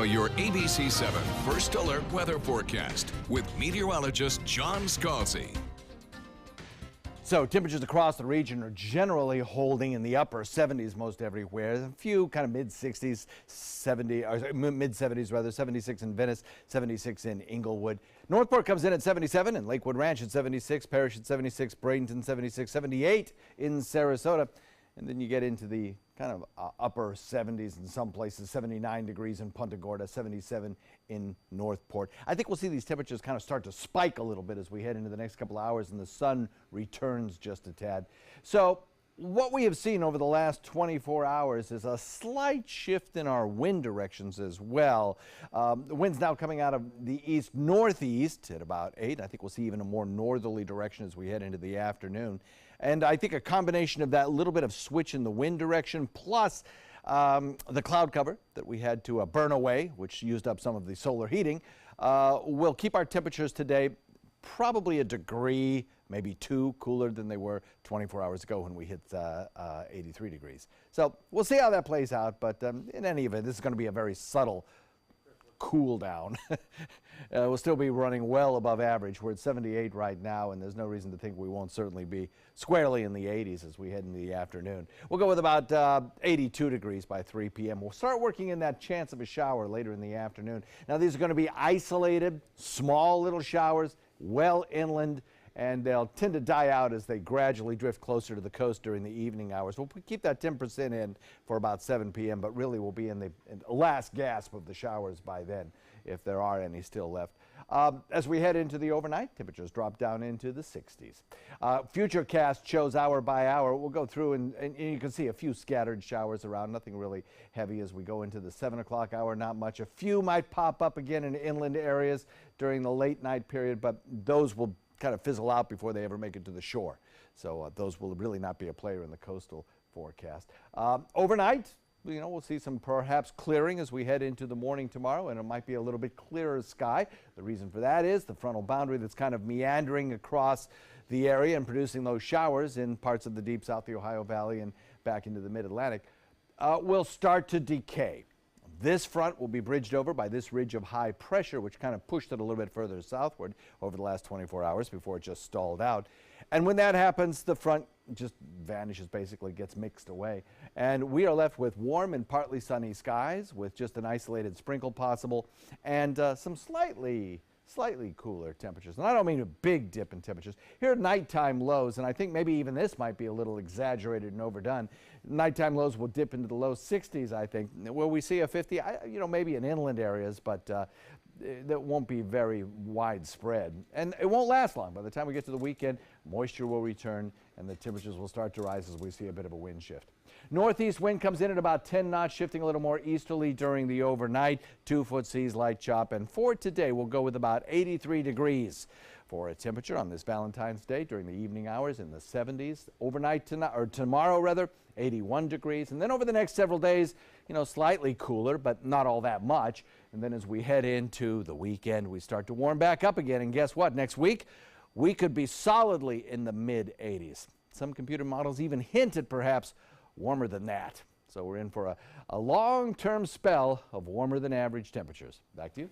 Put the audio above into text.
your ABC 7 First Alert weather forecast with meteorologist John Scalzi. So temperatures across the region are generally holding in the upper 70s most everywhere. A few kind of mid-60s, mid-70s rather, 76 in Venice, 76 in Inglewood. Northport comes in at 77 and Lakewood Ranch at 76, Parrish at 76, Bradenton 76, 78 in Sarasota. And then you get into the kind of upper 70s in some places, 79 degrees in Punta Gorda, 77 in Northport. I think we'll see these temperatures kind of start to spike a little bit as we head into the next couple of hours and the sun returns just a tad. So what we have seen over the last 24 hours is a slight shift in our wind directions as well. The wind's now coming out of the east-northeast at about 8. I think we'll see even a more northerly direction as we head into the afternoon. And I think a combination of that little bit of switch in the wind direction plus the cloud cover that we had to burn away, which used up some of the solar heating, will keep our temperatures today probably a degree, maybe 2 cooler than they were 24 hours ago when we hit 83 degrees. So we'll see how that plays out, but in any event, this is going to be a very subtle cool down. We'll still be running well above average. We're at 78 right now, and there's no reason to think we won't certainly be squarely in the 80s as we head into the afternoon. We'll go with about 82 degrees by 3 p.m. We'll start working in that chance of a shower later in the afternoon. Now, these are going to be isolated, small little showers, well inland, and they'll tend to die out as they gradually drift closer to the coast during the evening hours. We'll keep that 10% in for about 7 p.m., but really we'll be in the last gasp of the showers by then, if there are any still left. As we head into the overnight, temperatures drop down into the 60s. Futurecast shows hour by hour. We'll go through and you can see a few scattered showers around, nothing really heavy as we go into the 7 o'clock hour, not much. A few might pop up again in inland areas during the late night period, but those will kind of fizzle out before they ever make it to the shore. So those will really not be a player in the coastal forecast. Overnight, we'll see some perhaps clearing as we head into the morning tomorrow, and it might be a little bit clearer sky. The reason for that is the frontal boundary that's kind of meandering across the area and producing those showers in parts of the deep south, the Ohio Valley, and back into the mid-Atlantic will start to decay. This front will be bridged over by this ridge of high pressure, which kind of pushed it a little bit further southward over the last 24 hours before it just stalled out. And when that happens, the front just vanishes, basically gets mixed away. And we are left with warm and partly sunny skies with just an isolated sprinkle possible and some slightly cooler temperatures. And I don't mean a big dip in temperatures. Here are nighttime lows, and I think maybe even this might be a little exaggerated and overdone. Nighttime lows will dip into the low 60s, I think. Will we see a 50? Maybe in inland areas, but that won't be very widespread. And it won't last long. By the time we get to the weekend, moisture will return and the temperatures will start to rise as we see a bit of a wind shift. Northeast wind comes in at about 10 knots, shifting a little more easterly during the overnight. 2-foot seas, light chop. And for today, we'll go with about 83 degrees for a temperature on this Valentine's Day during the evening hours in the 70s. Overnight tonight, or tomorrow rather, 81 degrees. And then over the next several days, slightly cooler, but not all that much. And then as we head into the weekend, we start to warm back up again. And guess what? Next week, we could be solidly in the mid-80s. Some computer models even hint at perhaps warmer than that. So we're in for a long-term spell of warmer than average temperatures. Back to you.